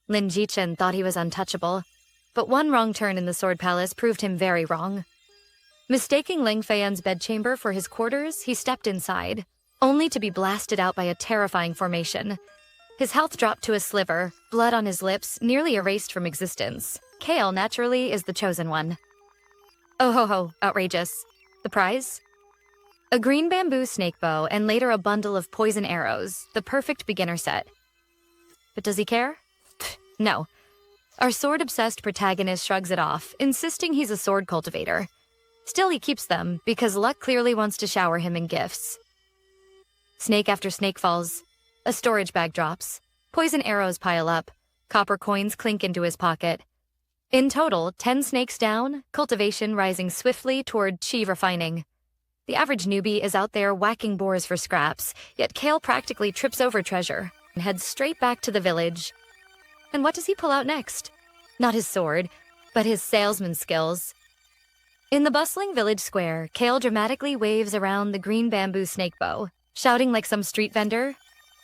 Lin Jichen thought he was untouchable, but one wrong turn in the Sword Palace proved him very wrong. Mistaking Ling Feiyan's bedchamber for his quarters, he stepped inside, only to be blasted out by a terrifying formation. His health dropped to a sliver, blood on his lips, nearly erased from existence. Kale, naturally, is the chosen one. Oh ho ho, outrageous. The prize? A green bamboo snake bow and later a bundle of poison arrows, the perfect beginner set. But does he care? No. Our sword-obsessed protagonist shrugs it off, insisting he's a sword cultivator. Still, he keeps them, because luck clearly wants to shower him in gifts. Snake after snake falls. A storage bag drops. Poison arrows pile up. Copper coins clink into his pocket. In total, 10 snakes down, cultivation rising swiftly toward chi refining. The average newbie is out there whacking boars for scraps, yet Kale practically trips over treasure and heads straight back to the village. And what does he pull out next? Not his sword, but his salesman skills. In the bustling village square, Kale dramatically waves around the green bamboo snake bow, shouting like some street vendor,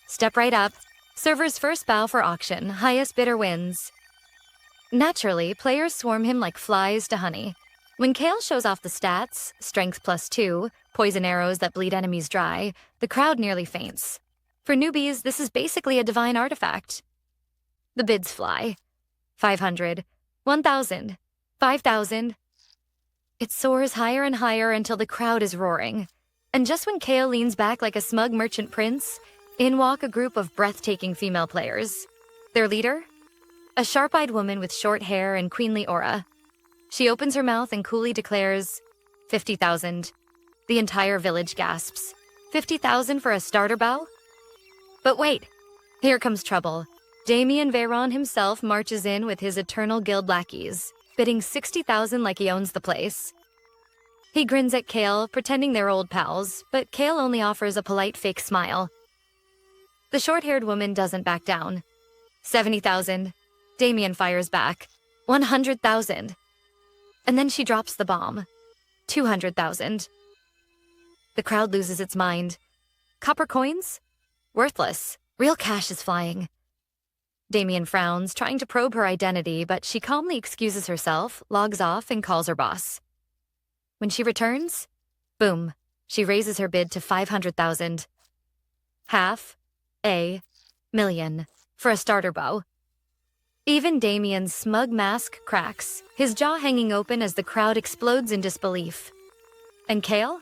"Step right up. Server's first bow for auction. Highest bidder wins." Naturally, players swarm him like flies to honey. When Kale shows off the stats, strength +2, poison arrows that bleed enemies dry, the crowd nearly faints. For newbies, this is basically a divine artifact. The bids fly. 500, 1,000, 5,000. It soars higher and higher until the crowd is roaring. And just when Kale leans back like a smug merchant prince, in walk a group of breathtaking female players. Their leader? A sharp-eyed woman with short hair and queenly aura. She opens her mouth and coolly declares, 50,000. The entire village gasps. 50,000 for a starter bow? But wait, here comes trouble. Damien Veyron himself marches in with his eternal guild lackeys, bidding 60,000 like he owns the place. He grins at Kale, pretending they're old pals, but Kale only offers a polite fake smile. The short-haired woman doesn't back down. 70,000. Damien fires back. 100,000. And then she drops the bomb. 200,000. The crowd loses its mind. Copper coins? Worthless. Real cash is flying. Damien frowns, trying to probe her identity, but she calmly excuses herself, logs off, and calls her boss. When she returns, boom, she raises her bid to 500,000. Half a million for a starter bow. Even Damien's smug mask cracks, his jaw hanging open as the crowd explodes in disbelief. And Kale?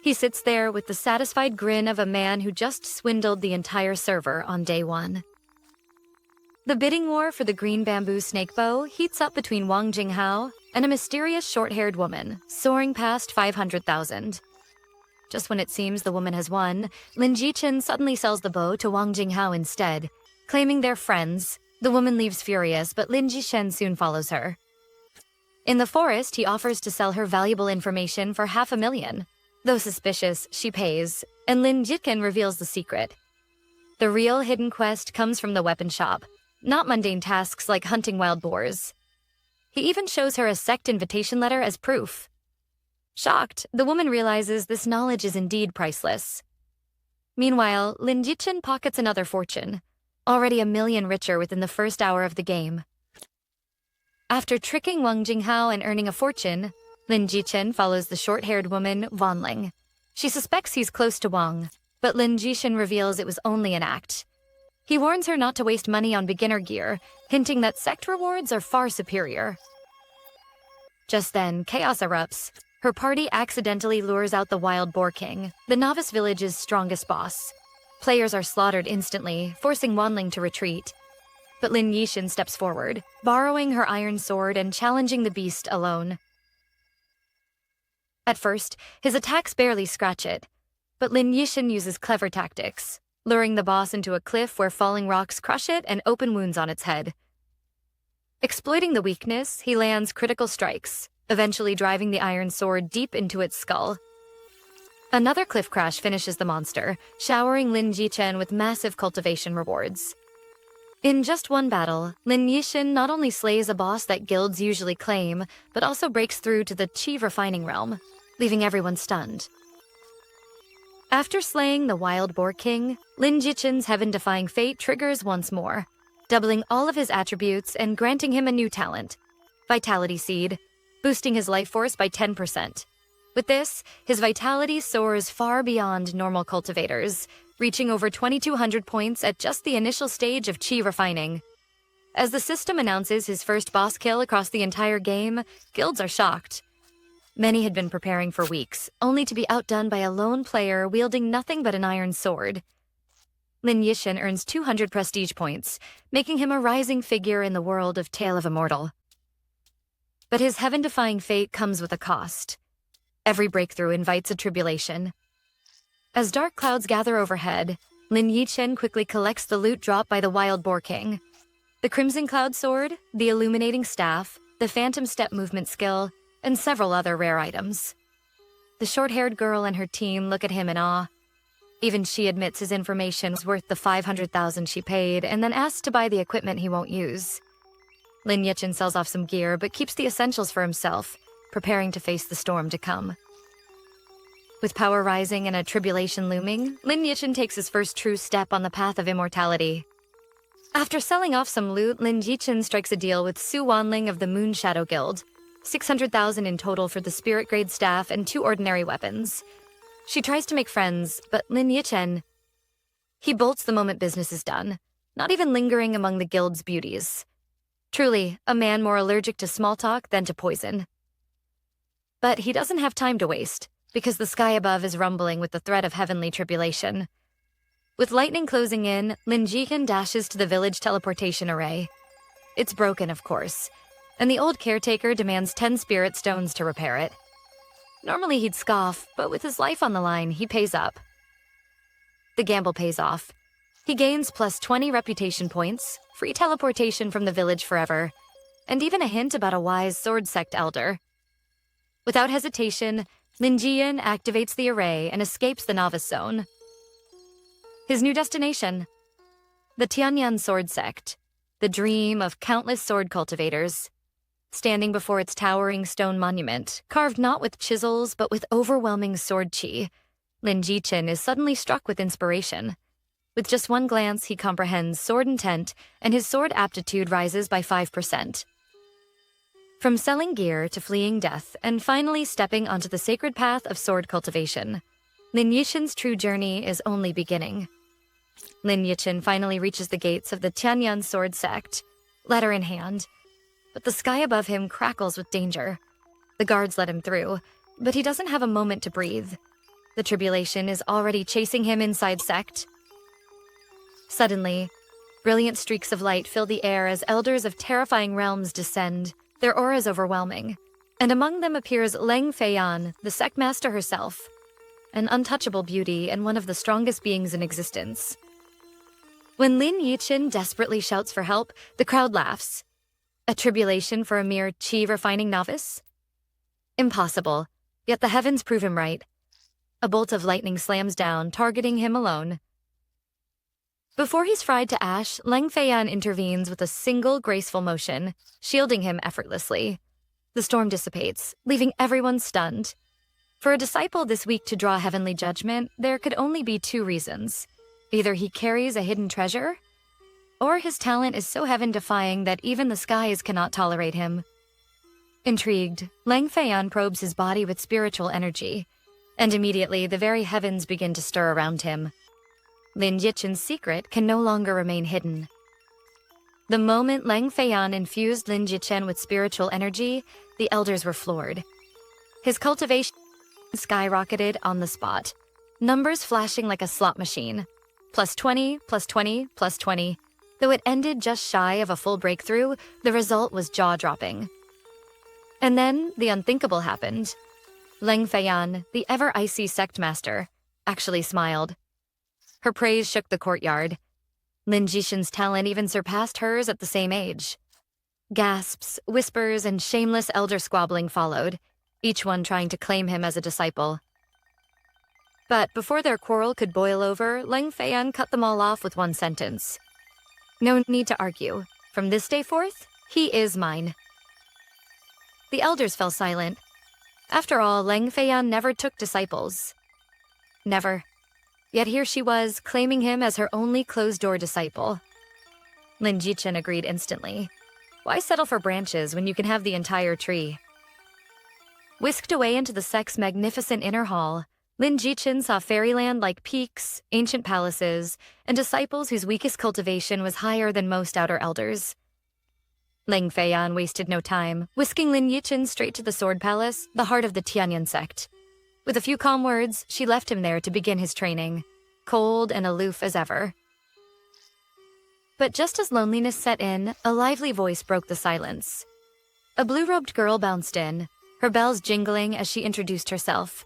He sits there with the satisfied grin of a man who just swindled the entire server on day one. The bidding war for the green bamboo snake bow heats up between Wang Jinghao and a mysterious short-haired woman, soaring past 500,000. Just when it seems the woman has won, Lin Jichen suddenly sells the bow to Wang Jinghao instead. Claiming they're friends, the woman leaves furious, but Lin Jichen soon follows her. In the forest, he offers to sell her valuable information for 500,000. Though suspicious, she pays, and Lin Jichen reveals the secret. The real hidden quest comes from the weapon shop, not mundane tasks like hunting wild boars. He even shows her a sect invitation letter as proof. Shocked, the woman realizes this knowledge is indeed priceless. Meanwhile, Lin Jichen pockets another fortune, already 1,000,000 richer within the first hour of the game. After tricking Wang Jinghao and earning a fortune, Lin Jichen follows the short-haired woman, Wanling. She suspects he's close to Wang, but Lin Jichen reveals it was only an act. He warns her not to waste money on beginner gear, hinting that sect rewards are far superior. Just then, chaos erupts. Her party accidentally lures out the Wild Boar King, the novice village's strongest boss. Players are slaughtered instantly, forcing Wanling to retreat. But Lin Yixin steps forward, borrowing her iron sword and challenging the beast alone. At first, his attacks barely scratch it, but Lin Yixin uses clever tactics, luring the boss into a cliff where falling rocks crush it and open wounds on its head. Exploiting the weakness, he lands critical strikes, eventually driving the iron sword deep into its skull. Another cliff crash finishes the monster, showering Lin Jichen with massive cultivation rewards. In just one battle, Lin Yixin not only slays a boss that guilds usually claim, but also breaks through to the chi refining realm, leaving everyone stunned. After slaying the Wild Boar King, Lin Jichen's heaven-defying fate triggers once more. doubling all of his attributes and granting him a new talent, Vitality Seed, boosting his life force by 10%. With this, his vitality soars far beyond normal cultivators, reaching over 2,200 points at just the initial stage of chi refining. As the system announces his first boss kill across the entire game, guilds are shocked. Many had been preparing for weeks, only to be outdone by a lone player wielding nothing but an iron sword. Lin Yixin earns 200 prestige points, making him a rising figure in the world of Tale of Immortal. But his heaven-defying fate comes with a cost. Every breakthrough invites a tribulation. As dark clouds gather overhead, Lin Yixin quickly collects the loot dropped by the Wild Boar King. The Crimson Cloud Sword, the Illuminating Staff, the Phantom Step movement skill, and several other rare items. The short-haired girl and her team look at him in awe. Even she admits his information was worth the 500,000 she paid and then asks to buy the equipment he won't use. Lin Yixin sells off some gear but keeps the essentials for himself, preparing to face the storm to come. With power rising and a tribulation looming, Lin Yixin takes his first true step on the path of immortality. After selling off some loot, Lin Yixin strikes a deal with Su Wanling of the Moon Shadow Guild, 600,000 in total for the spirit grade staff and 2 ordinary weapons. She tries to make friends, but Lin Yixin, he bolts the moment business is done, not even lingering among the guild's beauties. Truly, a man more allergic to small talk than to poison. But he doesn't have time to waste, because the sky above is rumbling with the threat of heavenly tribulation. With lightning closing in, Lin Yixin dashes to the village teleportation array. It's broken, of course, and the old caretaker demands 10 spirit stones to repair it. Normally he'd scoff, but with his life on the line, he pays up. The gamble pays off. He gains plus 20 reputation points, free teleportation from the village forever, and even a hint about a wise sword sect elder. Without hesitation, Lin Yixin activates the array and escapes the novice zone. His new destination, the Tianyan Sword Sect, the dream of countless sword cultivators. Standing before its towering stone monument, carved not with chisels but with overwhelming sword chi, Lin Yixin is suddenly struck with inspiration. With just one glance, he comprehends sword intent, and his sword aptitude rises by 5%. From selling gear to fleeing death, and finally stepping onto the sacred path of sword cultivation, Lin Yixin's true journey is only beginning. Lin Yixin finally reaches the gates of the Tianyan Sword Sect, letter in hand. But the sky above him crackles with danger. The guards let him through, but he doesn't have a moment to breathe. The tribulation is already chasing him inside sect. Suddenly, brilliant streaks of light fill the air as elders of terrifying realms descend, their auras overwhelming. And among them appears Leng Feiyan, the sect master herself, an untouchable beauty and one of the strongest beings in existence. When Lin Yixin desperately shouts for help, the crowd laughs. A tribulation for a mere chi-refining novice? Impossible, yet the heavens prove him right. A bolt of lightning slams down, targeting him alone. Before he's fried to ash, Leng Feiyan intervenes with a single graceful motion, shielding him effortlessly. The storm dissipates, leaving everyone stunned. For a disciple this weak to draw heavenly judgment, there could only be 2 reasons. Either he carries a hidden treasure, or his talent is so heaven-defying that even the skies cannot tolerate him. Intrigued, Leng Feiyan probes his body with spiritual energy, and immediately the very heavens begin to stir around him. Lin Yixin's secret can no longer remain hidden. The moment Leng Feiyan infused Lin Yixin with spiritual energy, the elders were floored. His cultivation skyrocketed on the spot, numbers flashing like a slot machine. Plus 20, plus 20, plus 20. Though it ended just shy of a full breakthrough, the result was jaw-dropping. And then the unthinkable happened. Leng Feiyan, the ever-icy sect master, actually smiled. Her praise shook the courtyard. Lin Yixin's talent even surpassed hers at the same age. Gasps, whispers, and shameless elder squabbling followed, each one trying to claim him as a disciple. But before their quarrel could boil over, Leng Feiyan cut them all off with one sentence. No need to argue. From this day forth, he is mine. The elders fell silent. After all, Leng Feiyan never took disciples. Never. Yet here she was, claiming him as her only closed-door disciple. Lin Jichen agreed instantly. Why settle for branches when you can have the entire tree? Whisked away into the sect's magnificent inner hall, Lin Jichen saw fairyland like peaks, ancient palaces, and disciples whose weakest cultivation was higher than most outer elders. Ling Feiyan wasted no time, whisking Lin Yichen straight to the Sword Palace, the heart of the Tianyan sect. With a few calm words, she left him there to begin his training, cold and aloof as ever. But just as loneliness set in, a lively voice broke the silence. A blue-robed girl bounced in, her bells jingling as she introduced herself.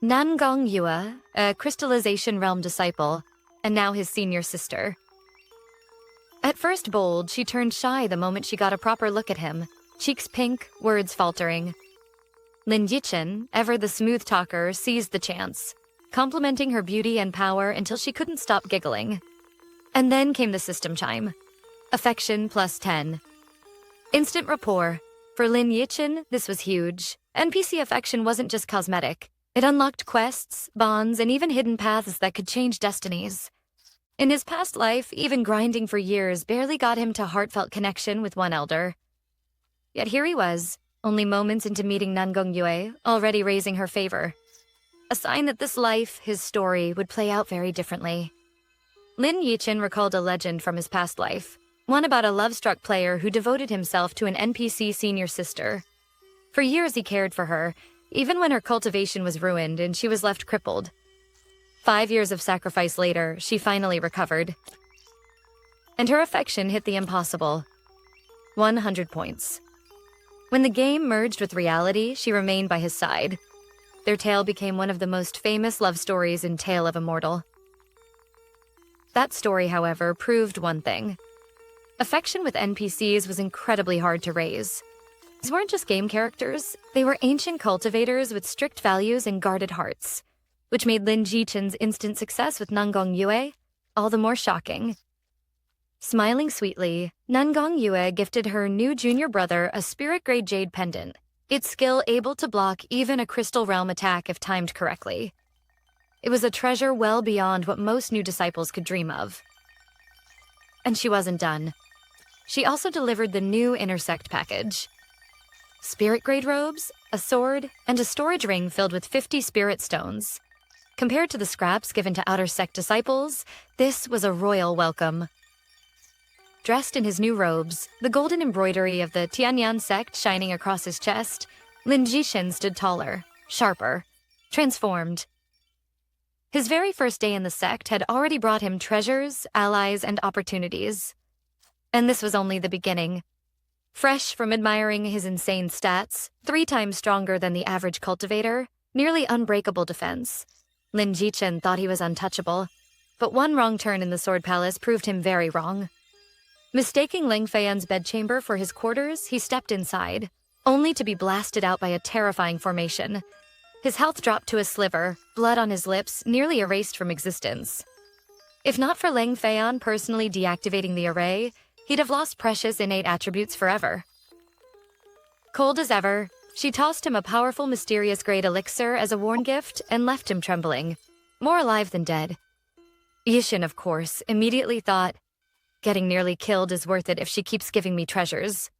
Nangong Yue, a crystallization realm disciple, and now his senior sister. At first bold, she turned shy the moment she got a proper look at him, cheeks pink, words faltering. Lin Yichen, ever the smooth talker, seized the chance, complimenting her beauty and power until she couldn't stop giggling. And then came the system chime. Affection plus 10. Instant rapport. For Lin Yichen, this was huge. NPC affection wasn't just cosmetic. It unlocked quests, bonds, and even hidden paths that could change destinies. In his past life, even grinding for years barely got him to heartfelt connection with one elder. Yet here he was, only moments into meeting Nangong Yue, already raising her favor. A sign that this life, his story, would play out very differently. Lin Yichen recalled a legend from his past life, one about a love-struck player who devoted himself to an NPC senior sister. For years he cared for her, even when her cultivation was ruined and she was left crippled. 5 years of sacrifice later, she finally recovered. And her affection hit the impossible. 100 points. When the game merged with reality, she remained by his side. Their tale became one of the most famous love stories in Tale of Immortal. That story, however, proved one thing. Affection with NPCs was incredibly hard to raise. These weren't just game characters, they were ancient cultivators with strict values and guarded hearts, which made Lin Jichen's instant success with Nangong Yue all the more shocking. Smiling sweetly, Nangong Yue gifted her new junior brother a spirit-grade jade pendant, its skill able to block even a crystal realm attack if timed correctly. It was a treasure well beyond what most new disciples could dream of. And she wasn't done. She also delivered the new Intersect package. Spirit-grade robes, a sword, and a storage ring filled with 50 spirit stones. Compared to the scraps given to Outer Sect disciples, this was a royal welcome. Dressed in his new robes, the golden embroidery of the Tianyan sect shining across his chest, Lin Jishin stood taller, sharper, transformed. His very first day in the sect had already brought him treasures, allies, and opportunities. And this was only the beginning. Fresh from admiring his insane stats, 3 times stronger than the average cultivator, nearly unbreakable defense, Lin Jichen thought he was untouchable. But one wrong turn in the Sword Palace proved him very wrong. Mistaking Ling Feiyan's bedchamber for his quarters, he stepped inside, only to be blasted out by a terrifying formation. His health dropped to a sliver, blood on his lips nearly erased from existence. If not for Ling Feiyan personally deactivating the array, he'd have lost precious innate attributes forever. Cold as ever, she tossed him a powerful mysterious grade elixir as a worn gift and left him trembling, more alive than dead. Yishin, of course, immediately thought, getting nearly killed is worth it if she keeps giving me treasures.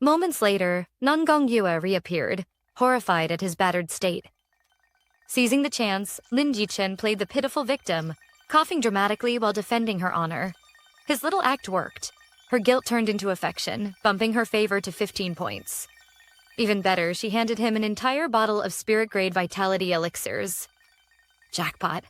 Moments later, Nangong Yue reappeared, horrified at his battered state. Seizing the chance, Lin Jichen played the pitiful victim, coughing dramatically while defending her honor. His little act worked. Her guilt turned into affection, bumping her favor to 15 points. Even better, she handed him an entire bottle of spirit-grade vitality elixirs. Jackpot.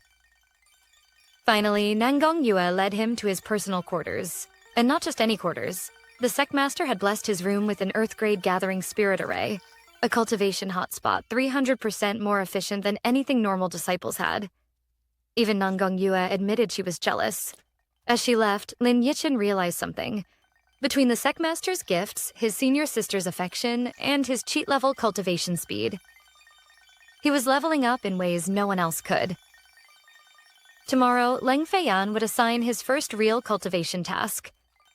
Finally, Nangong Yue led him to his personal quarters. And not just any quarters. The Sectmaster had blessed his room with an Earth-grade gathering spirit array, a cultivation hotspot 300% more efficient than anything normal disciples had. Even Nangong Yue admitted she was jealous. As she left, Lin Yichen realized something. Between the Sectmaster's gifts, his senior sister's affection, and his cheat-level cultivation speed, he was leveling up in ways no one else could. Tomorrow, Ling Feiyan would assign his first real cultivation task.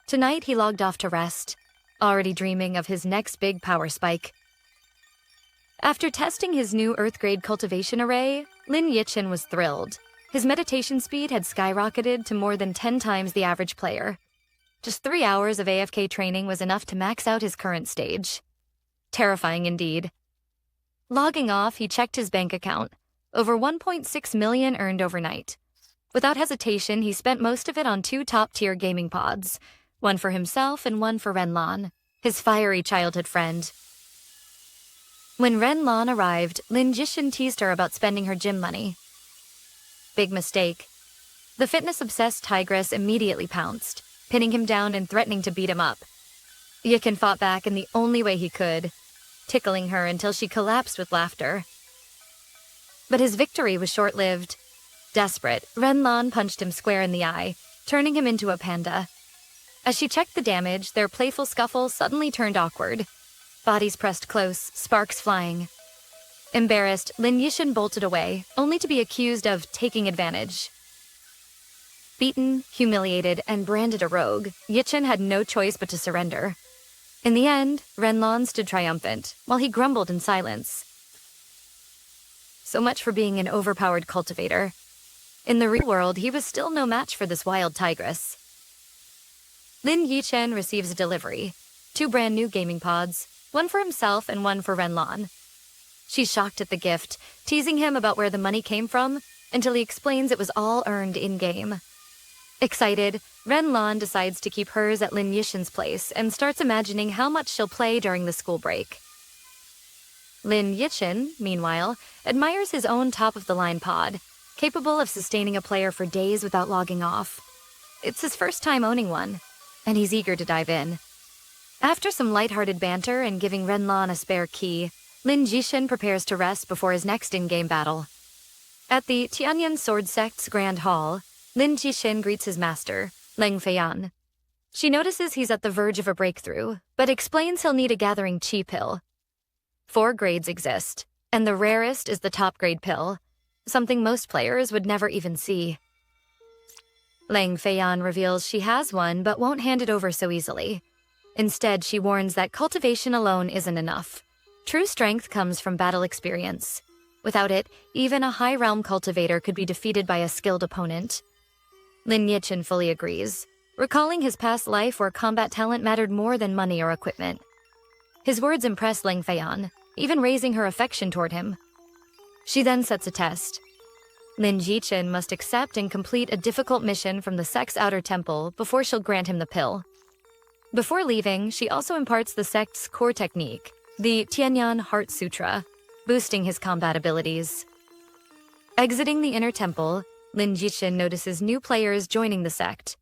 Tonight, he logged off to rest, already dreaming of his next big power spike. After testing his new Earth-grade cultivation array, Lin Yichen was thrilled. His meditation speed had skyrocketed to more than 10 times the average player. Just 3 hours of AFK training was enough to max out his current stage. Terrifying indeed. Logging off, he checked his bank account. Over 1.6 million earned overnight. Without hesitation, he spent most of it on 2 top-tier gaming pods, one for himself and one for Renlan, his fiery childhood friend. When Renlan arrived, Lin Jishin teased her about spending her gym money. Big mistake. The fitness-obsessed tigress immediately pounced, pinning him down and threatening to beat him up. Yichen fought back in the only way he could, tickling her until she collapsed with laughter. But his victory was short-lived. Desperate, Renlan punched him square in the eye, turning him into a panda. As she checked the damage, their playful scuffle suddenly turned awkward. Bodies pressed close, sparks flying. Embarrassed, Lin Yishin bolted away, only to be accused of taking advantage. Beaten, humiliated, and branded a rogue, Yichen had no choice but to surrender. In the end, Renlan stood triumphant, while he grumbled in silence. So much for being an overpowered cultivator. In the real world, he was still no match for this wild tigress. Lin Yichen receives a delivery. 2 brand new gaming pods, one for himself and one for Renlan. She's shocked at the gift, teasing him about where the money came from, until he explains it was all earned in-game. Excited, Renlan decides to keep hers at Lin Yishin's place and starts imagining how much she'll play during the school break. Lin Yishin, meanwhile, admires his own top-of-the-line pod, capable of sustaining a player for days without logging off. It's his first time owning one, and he's eager to dive in. After some lighthearted banter and giving Renlan a spare key, Lin Jishin prepares to rest before his next in-game battle. At the Tianyan Sword Sect's Grand Hall, Lin Jishin greets his master, Leng Feiyan. She notices he's at the verge of a breakthrough, but explains he'll need a gathering chi pill. 4 grades exist, and the rarest is the top-grade pill, something most players would never even see. Leng Feiyan reveals she has one but won't hand it over so easily. Instead, she warns that cultivation alone isn't enough. True strength comes from battle experience. Without it, even a high-realm cultivator could be defeated by a skilled opponent. Lin Yichin fully agrees, recalling his past life where combat talent mattered more than money or equipment. His words impress Leng Feiyan, even raising her affection toward him. She then sets a test. Lin Jichin must accept and complete a difficult mission from the sect's outer temple before she'll grant him the pill. Before leaving, she also imparts the sect's core technique, the Tianyan Heart Sutra, boosting his combat abilities. Exiting the inner temple, Lin Jichin notices new players joining the sect.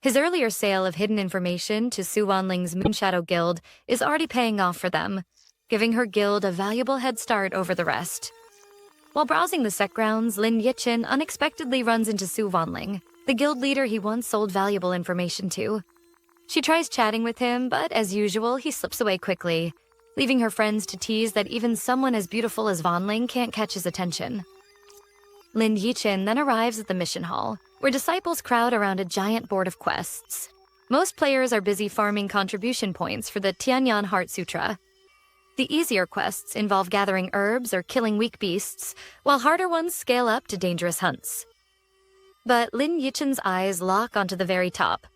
His earlier sale of hidden information to Su Wanling's Moonshadow Guild is already paying off for them, giving her guild a valuable head start over the rest. While browsing the sect grounds, Lin Yichin unexpectedly runs into Su Wanling, the guild leader he once sold valuable information to. She tries chatting with him, but as usual, he slips away quickly, leaving her friends to tease that even someone as beautiful as Wanling can't catch his attention. Lin Yichin then arrives at the mission hall, where disciples crowd around a giant board of quests. Most players are busy farming contribution points for the Tianyan Heart Sutra. The easier quests involve gathering herbs or killing weak beasts, while harder ones scale up to dangerous hunts. But Lin Yichin's eyes lock onto the very top.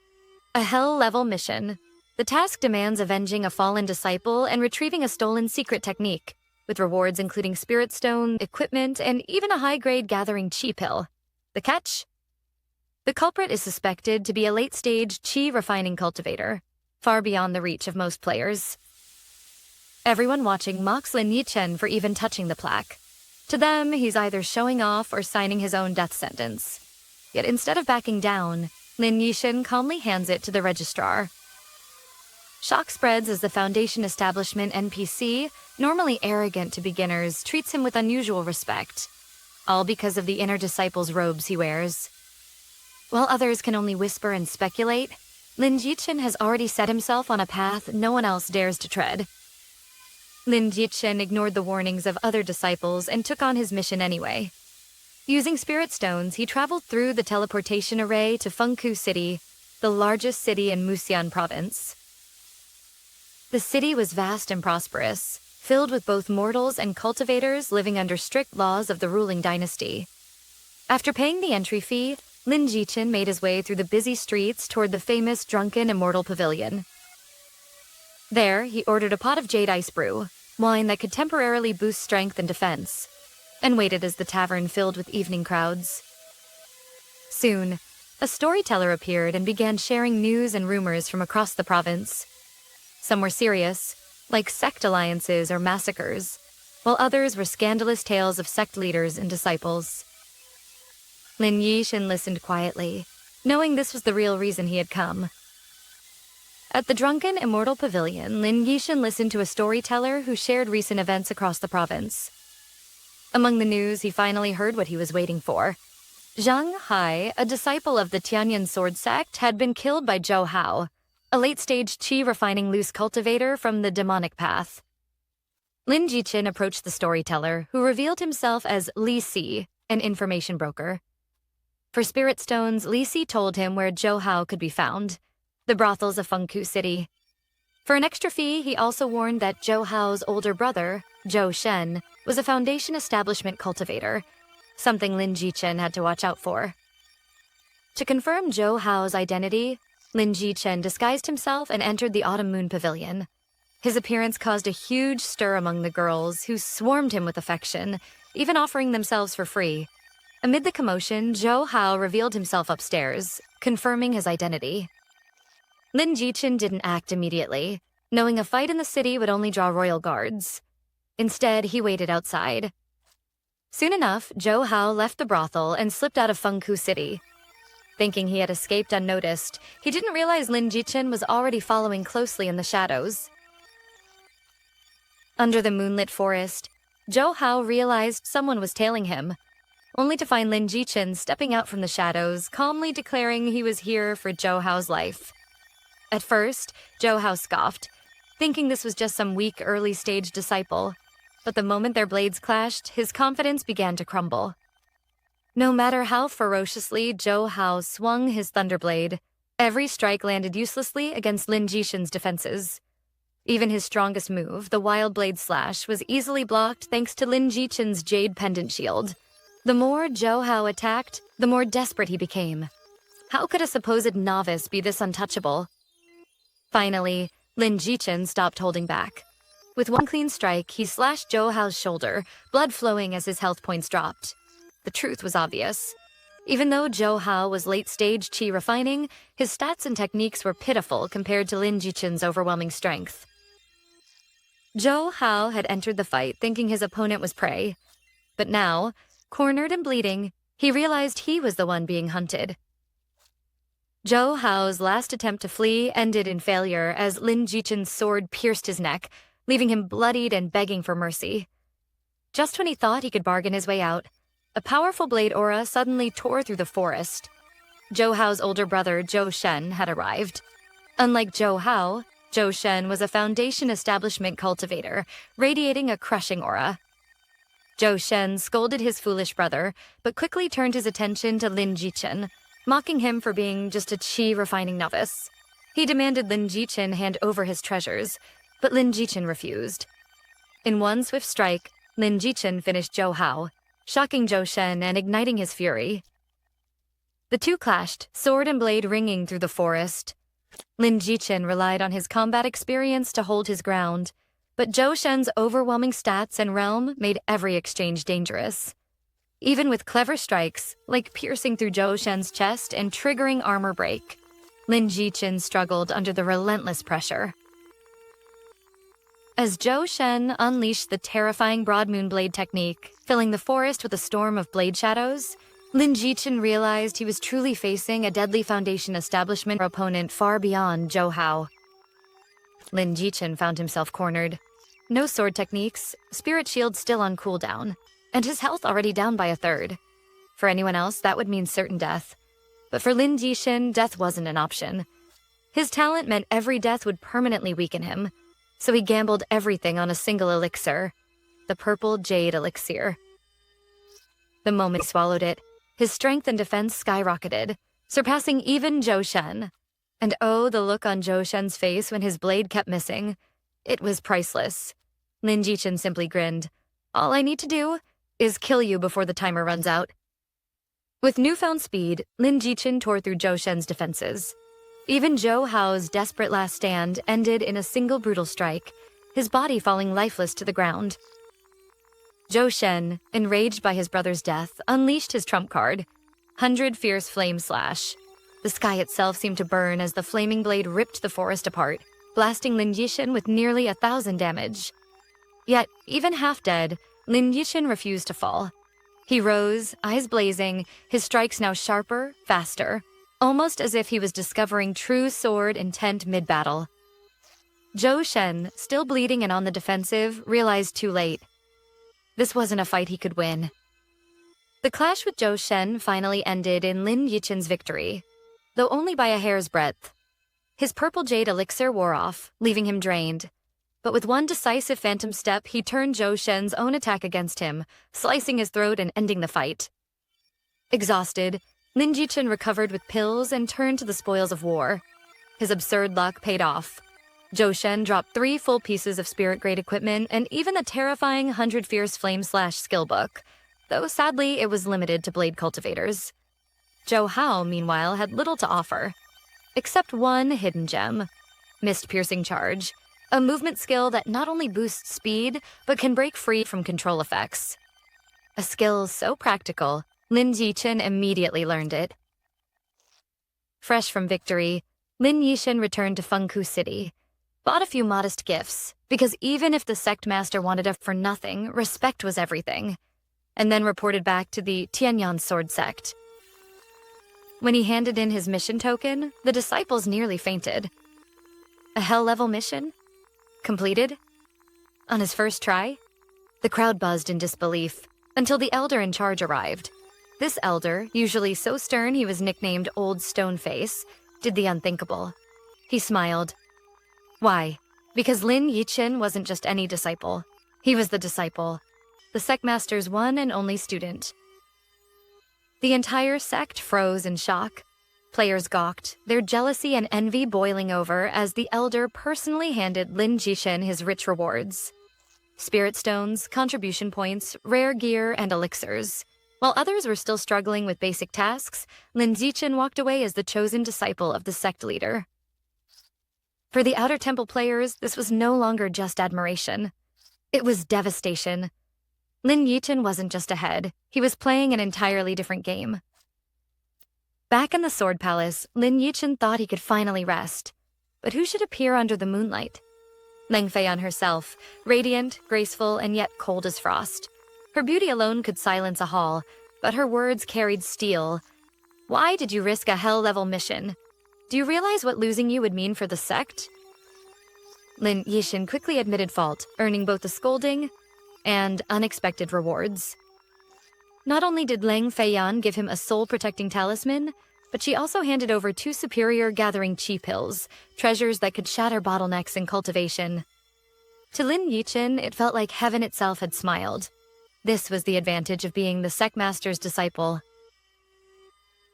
A hell-level mission. The task demands avenging a fallen disciple and retrieving a stolen secret technique, with rewards including spirit stone, equipment, and even a high-grade gathering chi pill. The catch? The culprit is suspected to be a late-stage chi-refining cultivator, far beyond the reach of most players. Everyone watching mocks Lin Yichin for even touching the plaque. To them, he's either showing off or signing his own death sentence. Yet instead of backing down, Lin Yichin calmly hands it to the registrar. Shock spreads as the Foundation Establishment NPC, normally arrogant to beginners, treats him with unusual respect, all because of the inner disciple's robes he wears. While others can only whisper and speculate, Lin Jichin has already set himself on a path no one else dares to tread. Lin Jichin ignored the warnings of other disciples and took on his mission anyway. Using spirit stones, he traveled through the teleportation array to Fengku City, the largest city in Muxian province. The city was vast and prosperous, filled with both mortals and cultivators living under strict laws of the ruling dynasty. After paying the entry fee, Lin Jichin made his way through the busy streets toward the famous Drunken Immortal Pavilion. There, he ordered a pot of jade ice brew, wine that could temporarily boost strength and defense, and waited as the tavern filled with evening crowds. Soon, a storyteller appeared and began sharing news and rumors from across the province. Some were serious, like sect alliances or massacres, while others were scandalous tales of sect leaders and disciples. Lin Yixin listened quietly, knowing this was the real reason he had come. At the Drunken Immortal Pavilion, Lin Yixin listened to a storyteller who shared recent events across the province. Among the news, he finally heard what he was waiting for. Zhang Hai, a disciple of the Tianyan sword sect, had been killed by Zhou Hao, a late-stage qi-refining loose cultivator from the demonic path. Lin Jichin approached the storyteller, who revealed himself as Li Si, an information broker. For spirit stones, Li Si told him where Zhou Hao could be found, the brothels of Fengku City. For an extra fee, he also warned that Zhou Hao's older brother, Zhou Shen, was a Foundation establishment cultivator, something Lin Jichin had to watch out for. To confirm Zhou Hao's identity, Lin Jichin disguised himself and entered the Autumn Moon Pavilion. His appearance caused a huge stir among the girls, who swarmed him with affection, even offering themselves for free. Amid the commotion, Zhou Hao revealed himself upstairs, confirming his identity. Lin Jichin didn't act immediately, knowing a fight in the city would only draw royal guards. Instead, he waited outside. Soon enough, Zhou Hao left the brothel and slipped out of Fengku City. Thinking he had escaped unnoticed, he didn't realize Lin Jichin was already following closely in the shadows. Under the moonlit forest, Zhou Hao realized someone was tailing him, only to find Lin Jichin stepping out from the shadows, calmly declaring he was here for Zhou Hao's life. At first, Zhou Hao scoffed, thinking this was just some weak early-stage disciple, but the moment their blades clashed, his confidence began to crumble. No matter how ferociously Zhou Hao swung his thunderblade, every strike landed uselessly against Lin Jichin's defenses. Even his strongest move, the wild blade slash, was easily blocked thanks to Lin Jichin's jade pendant shield. The more Zhou Hao attacked, the more desperate he became. How could a supposed novice be this untouchable? Finally, Lin Jichin stopped holding back. With one clean strike, he slashed Zhou Hao's shoulder, blood flowing as his health points dropped. The truth was obvious. Even though Zhou Hao was late-stage qi refining, his stats and techniques were pitiful compared to Lin Jichin's overwhelming strength. Zhou Hao had entered the fight thinking his opponent was prey. But now, cornered and bleeding, he realized he was the one being hunted. Zhou Hao's last attempt to flee ended in failure as Lin Jichin's sword pierced his neck, leaving him bloodied and begging for mercy. Just when he thought he could bargain his way out, a powerful blade aura suddenly tore through the forest. Zhou Hao's older brother, Zhou Shen, had arrived. Unlike Zhou Hao, Zhou Shen was a Foundation establishment cultivator, radiating a crushing aura. Zhou Shen scolded his foolish brother, but quickly turned his attention to Lin Jichin, mocking him for being just a qi-refining novice. He demanded Lin Jichin hand over his treasures, but Lin Jichin refused. In one swift strike, Lin Jichin finished Zhou Hao, shocking Zhou Shen and igniting his fury. The two clashed, sword and blade ringing through the forest. Lin Jichin relied on his combat experience to hold his ground, but Zhou Shen's overwhelming stats and realm made every exchange dangerous. Even with clever strikes, like piercing through Zhou Shen's chest and triggering armor break, Lin Jichin struggled under the relentless pressure. As Zhou Shen unleashed the terrifying Broad Moon Blade technique, filling the forest with a storm of blade shadows, Lin Jichin realized he was truly facing a deadly Foundation establishment opponent far beyond Zhou Hao. Lin Jichin found himself cornered. No sword techniques, spirit shield still on cooldown, and his health already down by a third. For anyone else, that would mean certain death. But for Lin Jichin, death wasn't an option. His talent meant every death would permanently weaken him, so he gambled everything on a single elixir, the purple jade elixir. The moment he swallowed it, his strength and defense skyrocketed, surpassing even Zhou Shen. And oh, the look on Zhou Shen's face when his blade kept missing. It was priceless. Lin Jichin simply grinned. All I need to do is kill you before the timer runs out. With newfound speed, Lin Jichen tore through Zhou Shen's defenses. Even Zhou Hao's desperate last stand ended in a single brutal strike, his body falling lifeless to the ground. Zhou Shen, enraged by his brother's death, unleashed his trump card, 100 Fierce Flame Slash. The sky itself seemed to burn as the flaming blade ripped the forest apart, blasting Lin Yixin with nearly 1,000 damage. Yet, even half-dead, Lin Yixin refused to fall. He rose, eyes blazing, his strikes now sharper, faster, almost as if he was discovering true sword intent mid-battle. Zhou Shen, still bleeding and on the defensive, realized too late. This wasn't a fight he could win. The clash with Zhou Shen finally ended in Lin Yixin's victory, though only by a hair's breadth. His purple jade elixir wore off, leaving him drained. But with one decisive phantom step, he turned Zhou Shen's own attack against him, slicing his throat and ending the fight. Exhausted, Lin Yixin recovered with pills and turned to the spoils of war. His absurd luck paid off. Zhou Shen dropped 3 full pieces of spirit-grade equipment and even the terrifying 100 Fierce Flame Slash skill book, though sadly it was limited to blade cultivators. Zhou Hao, meanwhile, had little to offer, except one hidden gem, Mist Piercing Charge, a movement skill that not only boosts speed, but can break free from control effects. A skill so practical, Lin Yixin immediately learned it. Fresh from victory, Lin Yixin returned to Fengku City, bought a few modest gifts, because even if the sect master wanted it for nothing, respect was everything, and then reported back to the Tianyan Sword Sect. When he handed in his mission token, the disciples nearly fainted. A hell-level mission? Completed? On his first try? The crowd buzzed in disbelief, until the elder in charge arrived. This elder, usually so stern he was nicknamed Old Stoneface, did the unthinkable. He smiled. Why? Because Lin Yixin wasn't just any disciple. He was the disciple, the sect master's one and only student. The entire sect froze in shock. Players gawked, their jealousy and envy boiling over as the elder personally handed Lin Yixin his rich rewards. Spirit stones, contribution points, rare gear, and elixirs. While others were still struggling with basic tasks, Lin Yixin walked away as the chosen disciple of the sect leader. For the Outer Temple players, this was no longer just admiration. It was devastation. Lin Yixin wasn't just ahead, he was playing an entirely different game. Back in the Sword Palace, Lin Yixin thought he could finally rest. But who should appear under the moonlight? Leng Feiyan herself, radiant, graceful, and yet cold as frost. Her beauty alone could silence a hall, but her words carried steel. Why did you risk a hell-level mission? Do you realize what losing you would mean for the sect? Lin Yixin quickly admitted fault, earning both a scolding and unexpected rewards. Not only did Leng Feiyan give him a soul-protecting talisman, but she also handed over 2 superior gathering chi pills, treasures that could shatter bottlenecks in cultivation. To Lin Yixin, it felt like heaven itself had smiled. This was the advantage of being the sect master's disciple.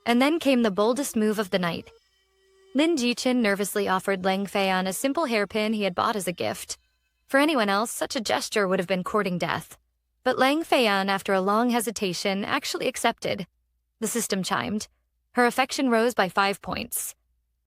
And then came the boldest move of the night. Lin Yixin nervously offered Leng Feiyan a simple hairpin he had bought as a gift. For anyone else, such a gesture would have been courting death. But Leng Feiyan, after a long hesitation, actually accepted. The system chimed. Her affection rose by 5 points.